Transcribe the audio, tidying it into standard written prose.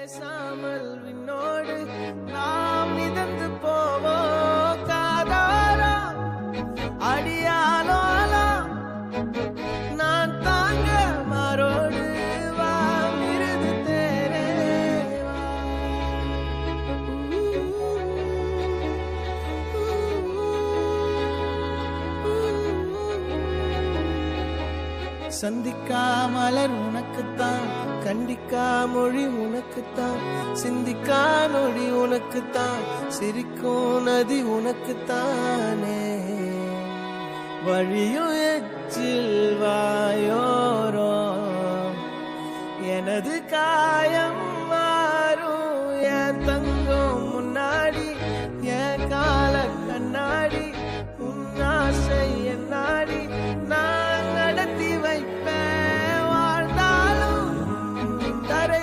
பேசாமல் விண்ணோடு நாம் மிதந்து போவோம் காதாரா அடியாலோலா நான் தாங்க மாறோடு வா மிருது தேரே சந்திக்கா மலர் உனக்குத்தான், கண்டிக்கா மொழி உனக்குத்தான், சிந்திக்கா நொடி உனக்குத்தான், சிரிக்கும் நதி உனக்குத்தானே. வழியும் எச்சில் வாயோரோ எனது காயம் மாறும் என் தங்கம் முன்னாடி என் கால கண்ணாடி உன் ஆசை என் நாடி நான்